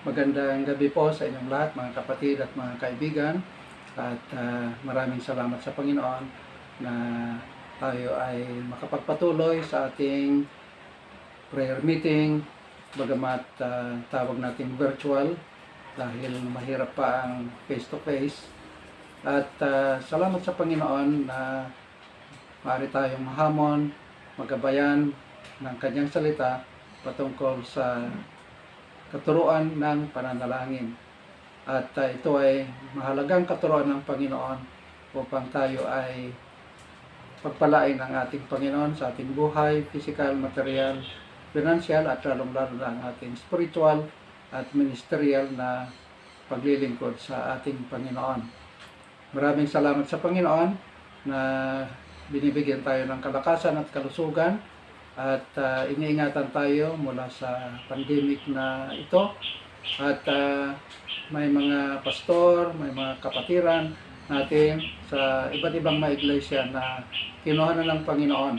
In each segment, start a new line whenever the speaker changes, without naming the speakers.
Magandang gabi po sa inyong lahat, mga kapatid at mga kaibigan. At maraming salamat sa Panginoon na tayo ay makapagpatuloy sa ating prayer meeting. Bagamat tawag nating virtual dahil mahirap pa ang face-to-face. At salamat sa Panginoon na maaari tayong mahamon, magabayan ng kanyang salita patungkol sa katuruan ng pananalangin. At ito ay mahalagang katuruan ng Panginoon upang tayo ay pagpalain ng ating Panginoon sa ating buhay, physical, material, financial at lalong-lalo na ang ating spiritual at ministerial na paglilingkod sa ating Panginoon. Maraming salamat sa Panginoon na binibigyan tayo ng kalakasan at kalusugan at iniingatan tayo mula sa pandemic na ito. At may mga pastor, may mga kapatiran natin sa iba't ibang mga iglesia na kinuha na ng Panginoon.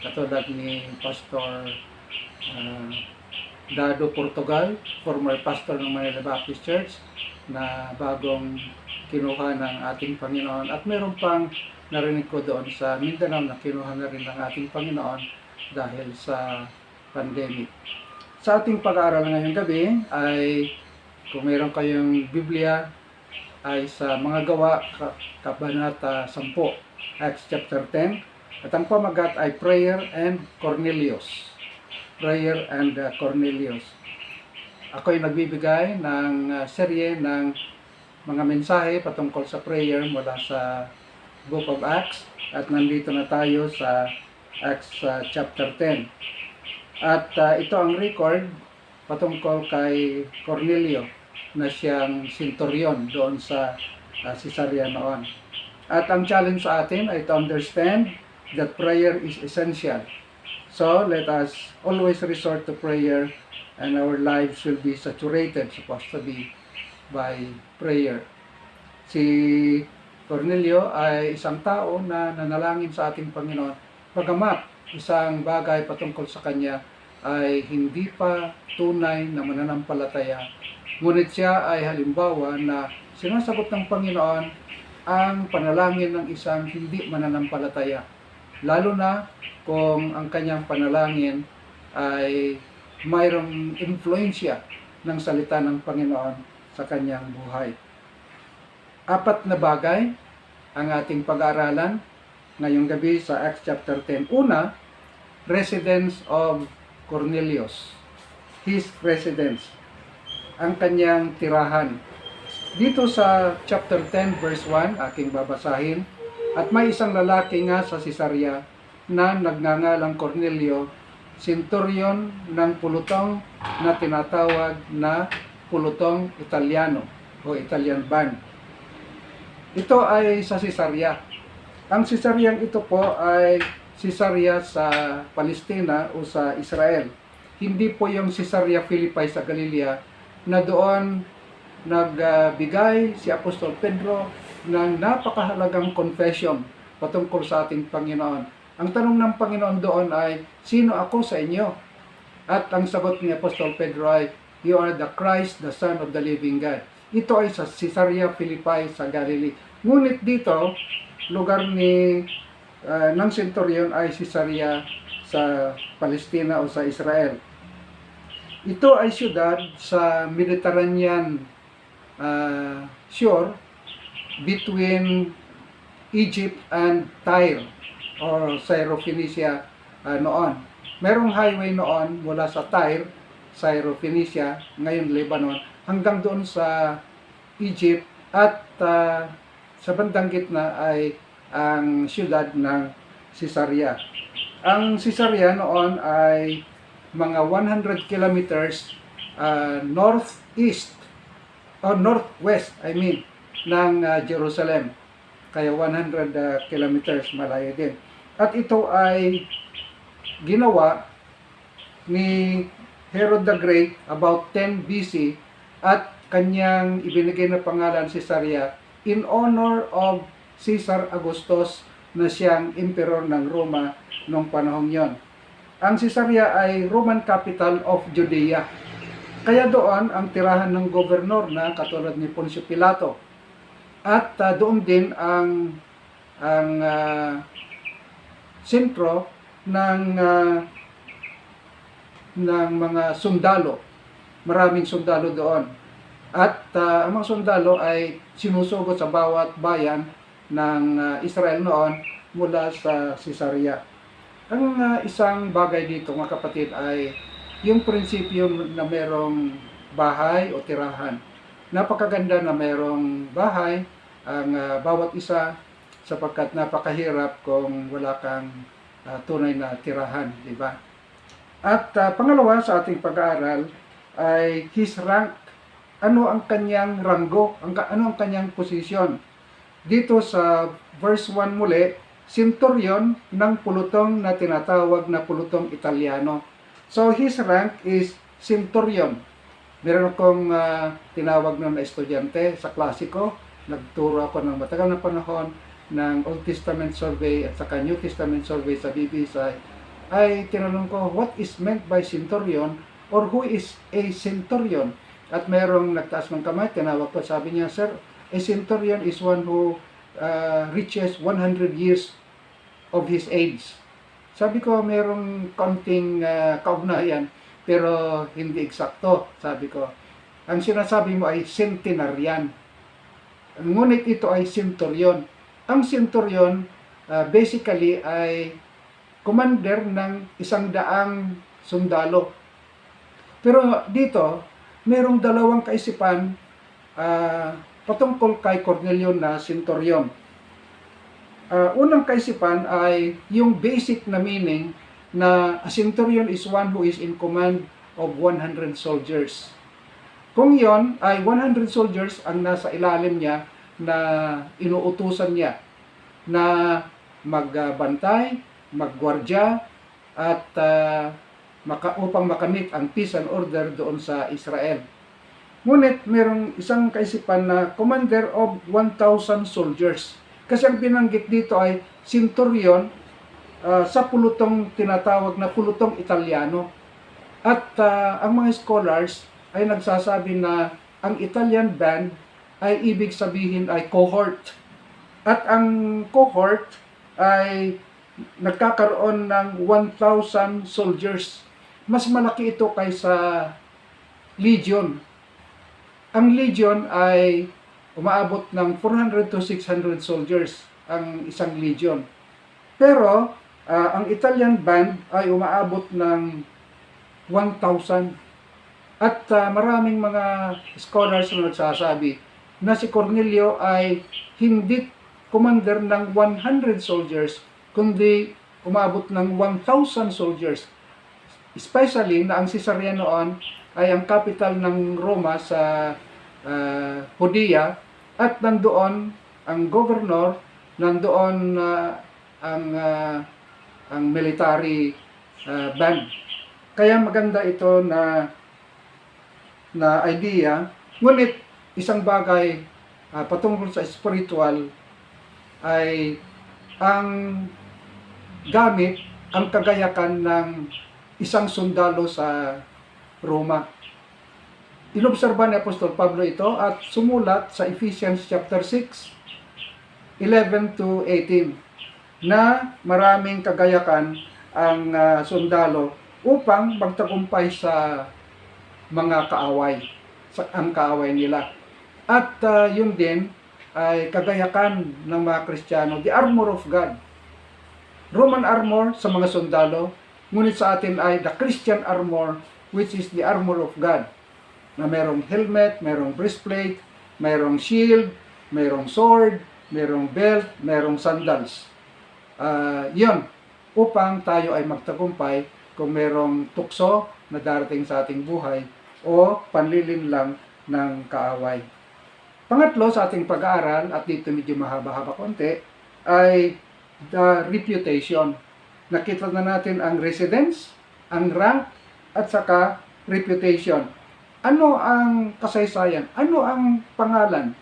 Katulad ni Pastor Dado Portugal, former pastor ng Manila Baptist Church, na bagong kinuha ng ating Panginoon. At meron pang narinig ko doon sa Mindanao na kinuha na rin ng ating Panginoon dahil sa pandemic. Sa ating pag-aaral ngayong gabi ay, kung mayroon kayong Biblia, ay sa mga gawa, Kabanata 10, Acts chapter 10. At ang pamagat ay Prayer and Cornelius. Prayer and Cornelius. Ako ay nagbibigay ng serye ng mga mensahe patungkol sa prayer mula sa Book of Acts. At nandito na tayo sa Acts chapter 10. At ito ang record patungkol kay Cornelio na siyang centurion doon sa Caesarea noon. At ang challenge sa atin ay to understand that prayer is essential. So let us always resort to prayer and our lives will be saturated, supposed to be, by prayer. Si Cornelio ay isang tao na nanalangin sa ating Panginoon. Bagamat isang bagay patungkol sa kanya ay hindi pa tunay na mananampalataya, ngunit siya ay halimbawa na sinasagot ng Panginoon ang panalangin ng isang hindi mananampalataya, lalo na kung ang kanyang panalangin ay mayroong influensya ng salita ng Panginoon sa kanyang buhay. 4 na bagay ang ating pag-aaralan ngayong gabi sa Acts chapter 10. Una, residence of Cornelius. His residence. Ang kanyang tirahan. Dito sa chapter 10 verse 1, aking babasahin. At may isang lalaki nga sa Caesarea na nagngangalang Cornelio, centurion ng pulutong na tinatawag na pulutong Italiano o Italian band. Ito ay sa Caesarea. Ang Caesarea ito po ay Caesarea sa Palestina o sa Israel. Hindi po yung Caesarea Philippi sa Galilea na doon nagbigay si Apostol Pedro ng napakahalagang confession patungkol sa ating Panginoon. Ang tanong ng Panginoon doon ay, sino ako sa inyo? At ang sagot ni Apostol Pedro ay, you are the Christ, the Son of the living God. Ito ay sa Caesarea Philippi sa Galilee. Ngunit dito, lugar ng centurion ay Caesarea sa Palestina o sa Israel. Ito ay siyudad sa Mediterranean shore between Egypt and Tyre or Syrophoenicia noon. Merong highway noon mula sa Tyre, Syrophoenicia, ngayon Lebanon, hanggang doon sa Egypt at sa bandang gitna ay ang siyudad ng Caesarea. Ang Caesarea noon ay mga 100 kilometers northeast o northwest, ng Jerusalem. Kaya 100 kilometers malayo din. At ito ay ginawa ni Herod the Great about 10 BC at kanyang ibinigay na pangalan Caesarea in honor of Caesar Augustus na siyang emperor ng Roma noong panahong yon. Ang Caesarea ay Roman capital of Judea. Kaya doon ang tirahan ng gobernador na katulad ni Poncio Pilato. At doon din ang sentro ng mga sundalo. Maraming sundalo doon. At ang mga sundalo ay sinusugod sa bawat bayan ng Israel noon mula sa Caesarea. Ang isang bagay dito mga kapatid ay yung prinsipyo na merong bahay o tirahan. Napakaganda na merong bahay ang bawat isa sapagkat napakahirap kung wala kang tunay na tirahan, di ba? At pangalawa sa ating pag-aaral ay his rank. Ano ang kanyang ranggo? Ano ang kanyang posisyon? Dito sa verse 1 muli, centurion ng pulutong na tinatawag na pulutong Italiano. So his rank is centurion. Meron akong tinawag na estudyante sa klasiko. Nagturo ako ng matagal na panahon ng Old Testament survey at saka New Testament survey sa BBC. Ay tinanong ko, what is meant by centurion or who is a centurion? At merong nagtaas ng kamay, tinawag ko, sabi niya, sir, a centurion is one who reaches 100 years of his age. Sabi ko, merong konting kaugnayan, pero hindi eksakto, sabi ko. Ang sinasabi mo ay centenarian. Ngunit ito ay centurion. Ang centurion, basically, ay commander ng 100 sundalo. Pero dito, merong dalawang kaisipan patungkol kay Cornelio na centurion. Unang kaisipan ay yung basic na meaning na a centurion is one who is in command of 100 soldiers. Kung yon ay 100 soldiers ang nasa ilalim niya na inuutusan niya na magbantay, maggwardya at upang makamit ang peace and order doon sa Israel. Ngunit mayroong isang kaisipan na commander of 1,000 soldiers. Kasi ang binanggit dito ay centurion sa pulutong tinatawag na pulutong Italiano. At ang mga scholars ay nagsasabi na ang Italian band ay ibig sabihin ay cohort. At ang cohort ay nagkakaroon ng 1,000 soldiers. Mas malaki ito kaysa legion. Ang legion ay umaabot ng 400 to 600 soldiers ang isang legion. Pero ang Italian band ay umaabot ng 1,000. At maraming mga scholars na nagsasabi na si Cornelio ay hindi commander ng 100 soldiers, kundi umabot ng 1,000 soldiers. Especially na ang Caesarea noon ay ang capital ng Roma sa Judea at nandoon ang governor, nandoon ang military band. Kaya maganda ito na idea. Ngunit isang bagay patungkol sa spiritual ay ang gamit ang kagayakan ng isang sundalo sa Roma. Inobserba ni Apostol Pablo ito at sumulat sa Ephesians chapter 6, 11 to 18 na maraming kagayakan ang sundalo upang magtagumpay sa mga kaaway, ang kaaway nila. At yun din ay kagayakan ng mga Kristiyano, the armor of God. Roman armor sa mga sundalo, ngunit sa atin ay the Christian armor, which is the armor of God. Na merong helmet, merong breastplate, merong shield, merong sword, merong belt, merong sandals. Yun, upang tayo ay magtagumpay kung merong tukso na darating sa ating buhay o panlilin lang ng kaaway. Pangatlo sa ating pag-aaral, at dito medyo mahaba-haba konti, ay the reputation. Nakita na natin ang residence, ang rank, at saka reputation. Ano ang kasaysayan? Ano ang pangalan?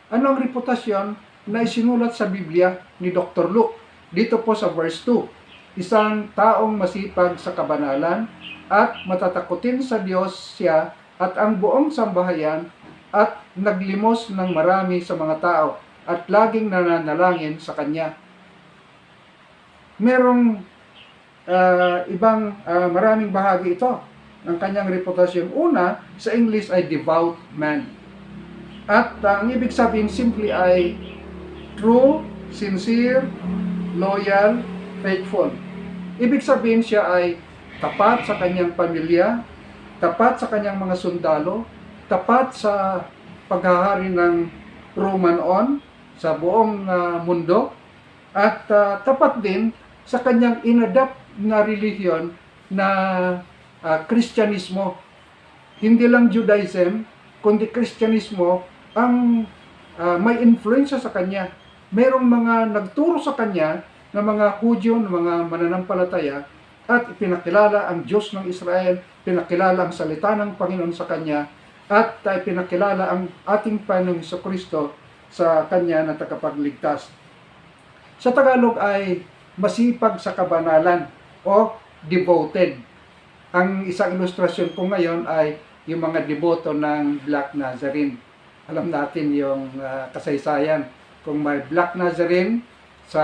Ano ang reputasyon na isinulat sa Biblia ni Dr. Luke? Dito po sa verse 2. Isang taong masipag sa kabanalan at matatakutin sa Diyos siya at ang buong sambahayan at naglimos ng marami sa mga tao at laging nananalangin sa kanya. Merong maraming bahagi ito ng kanyang reputasyon. Una, sa English ay devout man. At ang ibig sabihin simply ay true, sincere, loyal, faithful. Ibig sabihin siya ay tapat sa kanyang pamilya, tapat sa kanyang mga sundalo, tapat sa paghahari ng Romanon sa buong mundo, at tapat din sa kanyang inadapt na relihiyon na Kristyanismo. Hindi lang Judaism, kundi Kristyanismo ang may influensya sa kanya. Merong mga nagturo sa kanya na mga Hudyo, na mga mananampalataya, at ipinakilala ang Diyos ng Israel, pinakilala ang salita ng Panginoon sa kanya, at pinakilala ang ating Panginoong Jesucristo sa kanya na tagapagligtas. Sa Tagalog ay masipag sa kabanalan o devoted. Ang isang ilustrasyon ko ngayon ay yung mga deboto ng Black Nazarene. Alam natin yung kasaysayan. Kung may Black Nazarene sa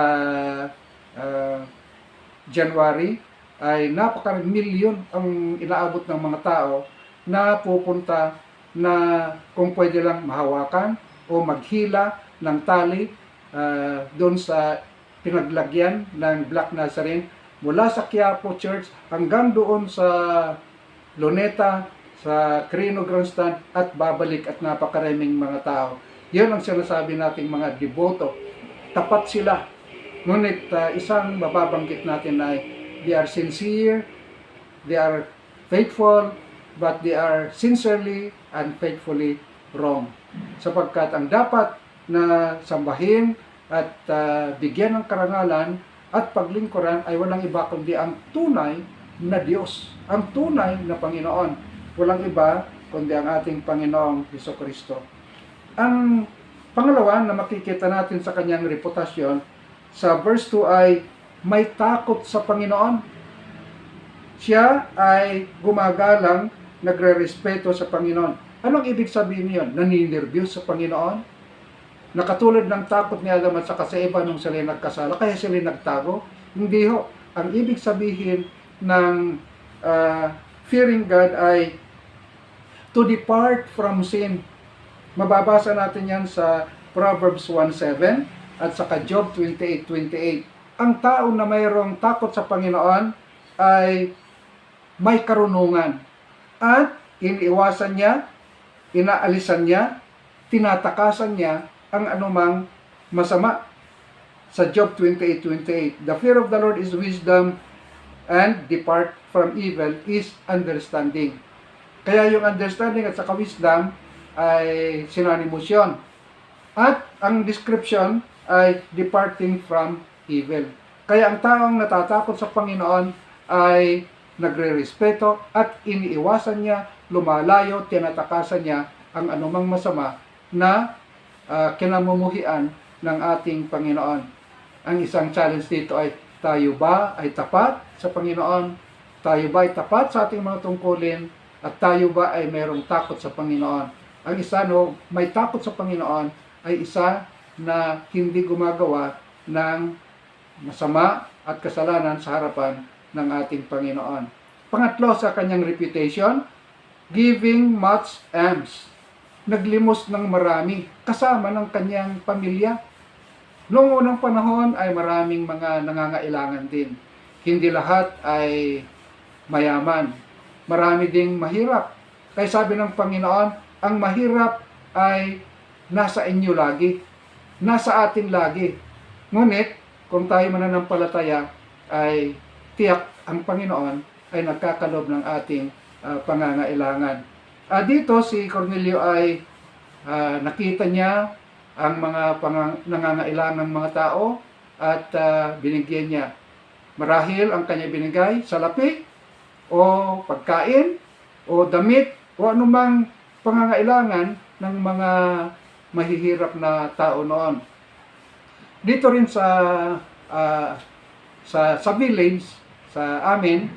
January, ay napaka-milyon ang inaabot ng mga tao na pupunta na kung pwede lang mahawakan o maghila ng tali doon sa pinaglagyan ng Black Nazarene mula sa Quiapo Church hanggang doon sa Luneta, sa Quirino Grandstand at babalik, at napakaraming mga tao. Yun ang sinasabi nating mga deboto. Tapat sila. Ngunit isang mababanggit natin ay they are sincere, they are faithful, but they are sincerely and faithfully wrong. Sapagkat ang dapat na sambahin at bigyan ng karangalan at paglingkuran ay walang iba kundi ang tunay na Diyos, ang tunay na Panginoon. Walang iba kundi ang ating Panginoong Jesucristo. Ang pangalawa na makikita natin sa kanyang reputasyon sa verse 2 ay may takot sa Panginoon. Siya ay gumagalang, nagre-respeto sa Panginoon. Anong ibig sabihin niyon? Naninervyos sa Panginoon? Nakatulad ng takot ni Adam at saka sa Eva nung sila nagkasala, kaya sila nagtago? Hindi ho. Ang ibig sabihin ng fearing God ay to depart from sin. Mababasa natin yan sa Proverbs 1:7 at saka Job 28:28. Ang tao na mayroong takot sa Panginoon ay may karunungan at iniiwasan niya, inaalisan niya, tinatakasan niya ang anumang masama. Sa Job 28:28, the fear of the Lord is wisdom, and depart from evil is understanding. Kaya yung understanding at saka wisdom ay synonymous yun. At ang description ay departing from evil. Kaya ang taong natatakot sa Panginoon ay nagre-respeto at iniiwasan niya, lumalayo, tinatakasan niya ang anumang masama na kinamumuhian ng ating Panginoon. Ang isang challenge dito ay, tayo ba ay tapat sa Panginoon? Tayo ba ay tapat sa ating mga tungkulin? At tayo ba ay mayroong takot sa Panginoon? Ang isa may takot sa Panginoon ay isa na hindi gumagawa ng masama at kasalanan sa harapan ng ating Panginoon. Pangatlo sa kanyang reputation, giving much alms. Naglimos ng marami kasama ng kanyang pamilya. Noong unang panahon ay maraming mga nangangailangan din. Hindi lahat ay mayaman. Marami ding mahirap. Kaya sabi ng Panginoon, ang mahirap ay nasa inyo lagi. Nasa atin lagi. Ngunit, kung tayo mananampalataya, ay tiyak ang Panginoon ay nagkakalob ng ating pangangailangan. Dito si Cornelio ay nakita niya ang mga nangangailangan ng mga tao at binigyan niya. Marahil ang kanya binigay salapi o pagkain o damit o anumang pangangailangan ng mga mahihirap na tao noon. Dito rin sa village, sa amin,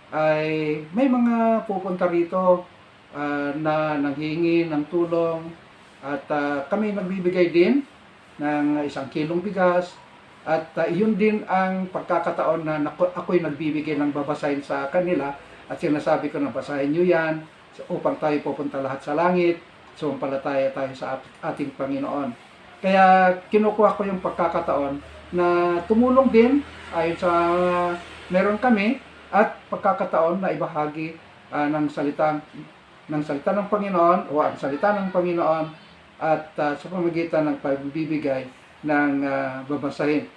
ay may mga pupunta rito na nanghihingi ng tulong at kami nagbibigay din ng 1 kilong bigas at iyon din ang pagkakataon na ako'y nagbibigay ng babasahin sa kanila at sinasabi ko na basahin nyo yan upang tayo pupunta lahat sa langit, sumampalataya tayo sa ating Panginoon. Kaya kinukuha ko yung pagkakataon na tumulong din ayon sa meron kami at pagkakataon na ibahagi ng salita ng Panginoon o ang salita ng Panginoon at sa pamamagitan ng pagbibigay ng babasahin.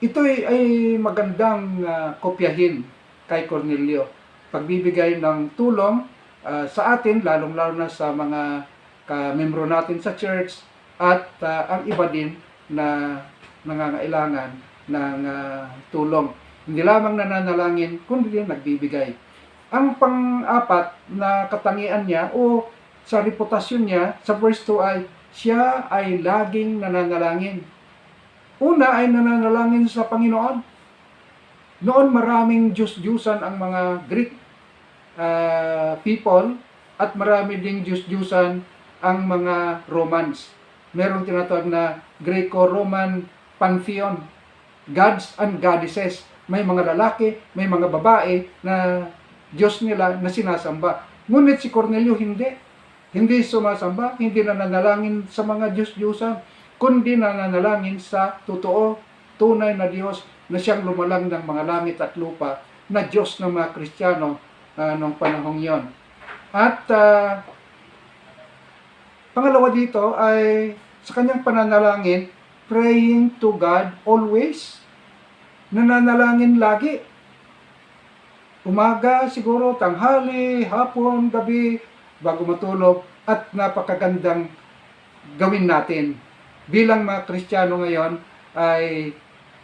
Ito ay magandang kopyahin kay Cornelio. Pagbibigay ng tulong sa atin, lalong-lalo na sa mga ka-membro natin sa church at ang iba din na nangangailangan ng tulong. Hindi lamang nananalangin, kundi nagbibigay. Ang pang-apat na katangian niya o sa reputasyon niya sa verse 2 ay siya ay laging nananalangin. Una ay nananalangin sa Panginoon. Noon maraming Diyos-Diyusan ang mga Greek people at marami ding Diyos-Diyusan ang mga Romans. Merong tinatawag na Greco-Roman pantheon, gods and goddesses. May mga lalaki, may mga babae na Diyos nila na sinasamba. Ngunit si Cornelio hindi. Hindi sumasamba, hindi nananalangin sa mga Diyos-Diyusan, kundi nananalangin sa totoo, tunay na Diyos na siyang lumalang ng mga langit at lupa, na Diyos ng mga Kristiyano noong panahong yon. At pangalawa dito ay sa kanyang pananalangin, praying to God always. Nananalangin lagi. Umaga, siguro, tanghali, hapon, gabi, bago matulog, at napakagandang gawin natin. Bilang mga Kristiyano ngayon,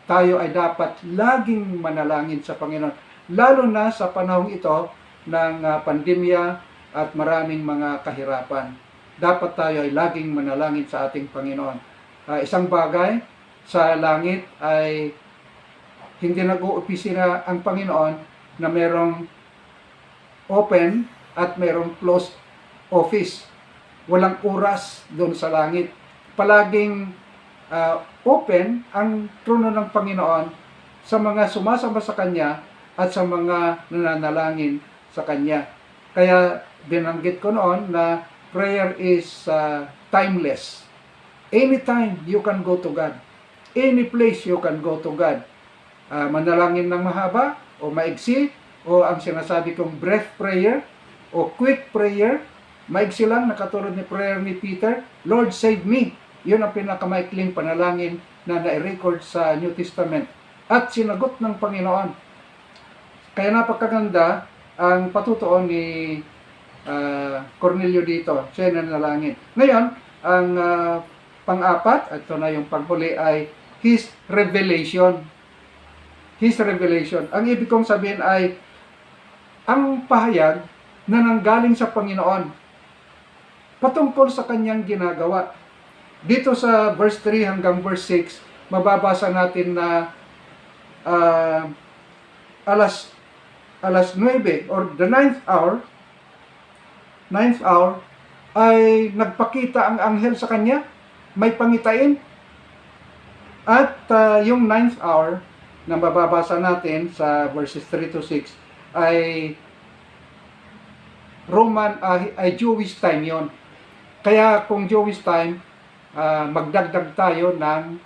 tayo ay dapat laging manalangin sa Panginoon. Lalo na sa panahong ito ng pandemya at maraming mga kahirapan. Dapat tayo ay laging manalangin sa ating Panginoon. Isang bagay sa langit ay hindi nag-uopisina ang Panginoon na merong open at merong closed office. Walang oras doon sa langit. Palaging open ang trono ng Panginoon sa mga sumasamba sa Kanya at sa mga nananalangin sa Kanya. Kaya binanggit ko noon na prayer is timeless. Anytime you can go to God. Any place you can go to God. Manalangin ng mahaba o maigsi o ang sinasabi kong breath prayer o quick prayer. Maigsi lang, nakatulad ni prayer ni Peter, Lord save me. Yun ang pinakamaikling panalangin na na-record sa New Testament. At sinagot ng Panginoon. Kaya napakaganda ang patutuon ni Cornelio dito. Siya nanalangin. Ngayon, ang pang-apat, ito na yung panghuli, ay His revelation. His revelation. Ang ibig kong sabihin ay ang pahayag na nanggaling sa Panginoon patungkol sa kanyang ginagawa. Dito sa verse 3 hanggang verse 6, mababasa natin na alas 9 or the 9th hour ay nagpakita ang anghel sa kanya, may pangitain. At yung 9th hour na mababasa natin sa verses 3 to 6 ay Jewish time yon. Kaya kung Jewish time, magdagdag tayo ng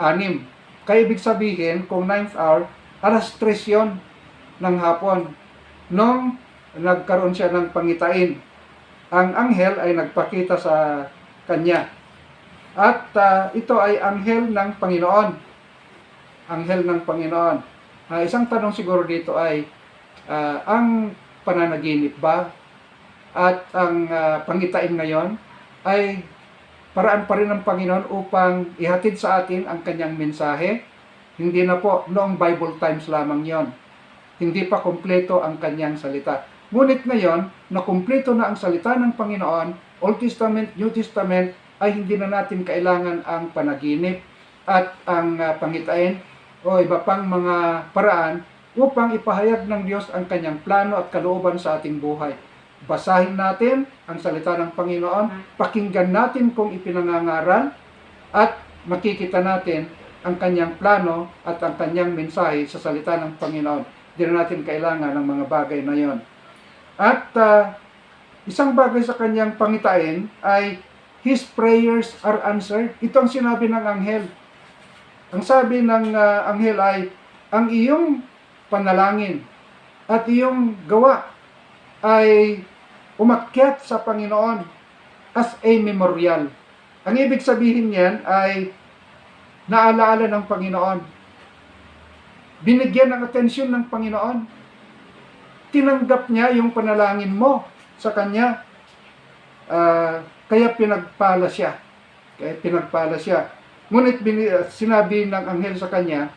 6. Kaya ibig sabihin, kung 9th hour, alas 3 yon ng hapon. Nung nagkaroon siya ng pangitain, ang anghel ay nagpakita sa kanya. At ito ay anghel ng Panginoon. Anghel ng Panginoon. Isang tanong siguro dito ay, ang pananaginip ba at ang pangitain ngayon ay paraan pa rin ng Panginoon upang ihatid sa atin ang kanyang mensahe? Hindi na po, noong Bible times lamang yon. Hindi pa kompleto ang kanyang salita. Ngunit ngayon, na kompleto na ang salita ng Panginoon, Old Testament, New Testament, ay hindi na natin kailangan ang panaginip at ang pangitain o iba pang mga paraan upang ipahayag ng Diyos ang kanyang plano at kalooban sa ating buhay. basahin natin ang salita ng Panginoon, pakinggan natin kung ipinangangaral, at makikita natin ang kanyang plano at ang kanyang mensahe sa salita ng Panginoon. Hindi na natin kailangan ng mga bagay na yon. At isang bagay sa kanyang pangitain ay His prayers are answered. Ito ang sinabi ng anghel. Ang sabi ng anghel ay, ang iyong panalangin at iyong gawa ay umakyat sa Panginoon as a memorial. Ang ibig sabihin niyan ay naalaala ng Panginoon. Binigyan ng atensyon ng Panginoon. Tinanggap niya yung panalangin mo sa Kanya. Kaya pinagpala siya. Ngunit sinabi ng anghel sa kanya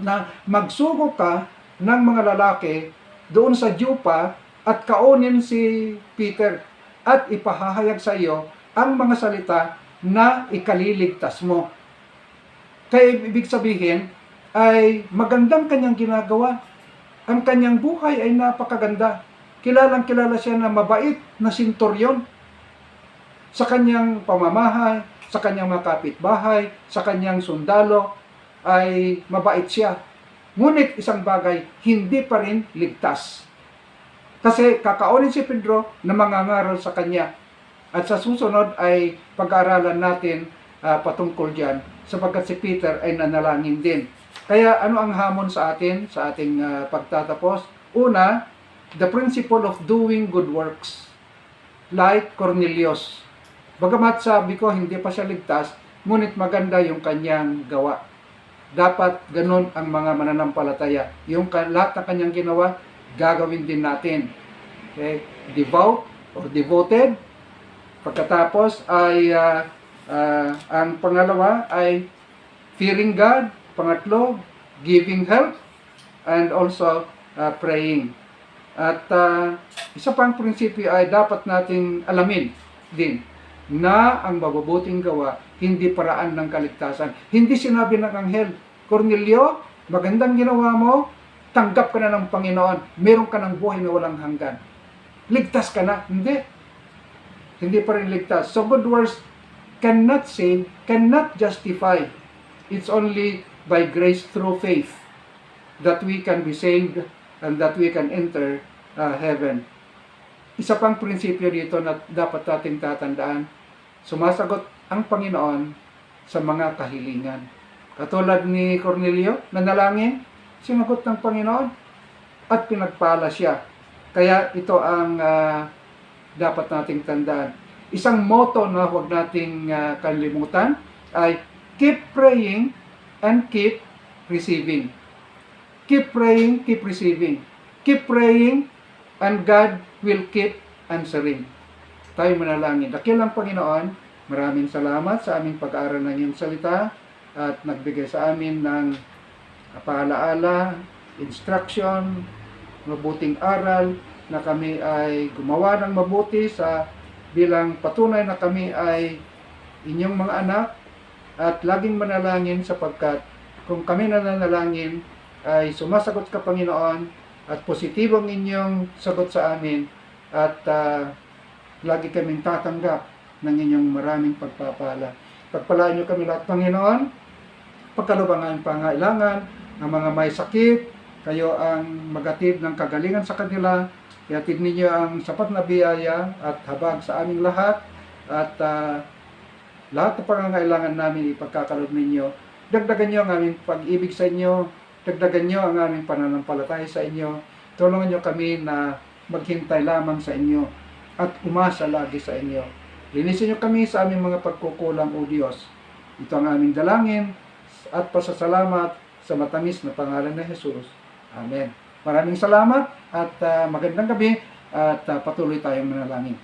na magsugo ka ng mga lalaki doon sa Jopa at kaunin si Peter at ipahahayag sa iyo ang mga salita na ikaliligtas mo. Kaya ibig sabihin ay magandang kanyang ginagawa. Ang kanyang buhay ay napakaganda. Kilalang kilala siya na mabait na senturyon. Sa kanyang pamamahay, sa kanyang mga kapitbahay, sa kanyang sundalo, ay mabait siya. Ngunit isang bagay, hindi pa rin ligtas. Kasi kakaunin si Pedro na mangangaral sa kanya. At sa susunod ay pag-aaralan natin patungkol dyan, sapagkat si Peter ay nanalangin din. Kaya ano ang hamon sa atin, sa ating pagtatapos? Una, the principle of doing good works. Like Cornelius. Bagamat sabi ko, hindi pa siya ligtas, ngunit maganda yung kanyang gawa. Dapat ganun ang mga mananampalataya. Yung lahat ng kanyang ginawa, gagawin din natin. Okay? Devout or devoted. Pagkatapos ay ang pangalawa ay fearing God. Pangatlo, giving help. And also praying. At isa pang prinsipyo ay dapat nating alamin din na ang mabubuting gawa hindi paraan ng kaligtasan. Hindi sinabi ng anghel, Cornelio, magandang ginawa mo, tanggap ka na ng Panginoon, meron ka ng buhay na walang hanggan. Ligtas ka na. Hindi. Hindi pa rin ligtas. So good works cannot save, cannot justify. It's only by grace through faith that we can be saved and that we can enter heaven. Isa pang prinsipyo dito na dapat nating tatandaan, sumasagot ang Panginoon sa mga kahilingan. Katulad ni Cornelio, nanalangin, sinagot ng Panginoon at pinagpala siya. Kaya ito ang dapat nating tandaan. Isang motto na huwag nating kalimutan ay keep praying and keep receiving. Keep praying, keep receiving. Keep praying and God will keep answering. Tayo manalangin. Dakilang Panginoon, maraming salamat sa aming pag-aaral ng iyong salita at nagbigay sa amin ng paalaala, instruction, mabuting aral na kami ay gumawa ng mabuti sa bilang patunay na kami ay inyong mga anak at laging manalangin sapagkat kung kami nananalangin ay sumasagot ka Panginoon at positibong inyong sagot sa amin at lagi kaming tatanggap ng inyong maraming pagpapala. Pagpalaan niyo kami lahat, Panginoon, pagkalubang ang pangailangan ng mga may sakit, kayo ang magatid ng kagalingan sa kanila, ihatid ninyo ang sapat na biyaya at habag sa aming lahat, at lahat ng pangangailangan namin ipagkakaloob ninyo. Dagdagan niyo ang aming pag-ibig sa inyo, dagdagan niyo ang aming pananampalataya sa inyo, tulungan niyo kami na maghintay lamang sa inyo at umasa lagi sa inyo. Linisin niyo kami sa aming mga pagkukulang, O Diyos. Ito ang aming dalangin at pasasalamat sa matamis na pangalan ng Jesus. Amen. Maraming salamat at magandang gabi at patuloy tayong manalangin.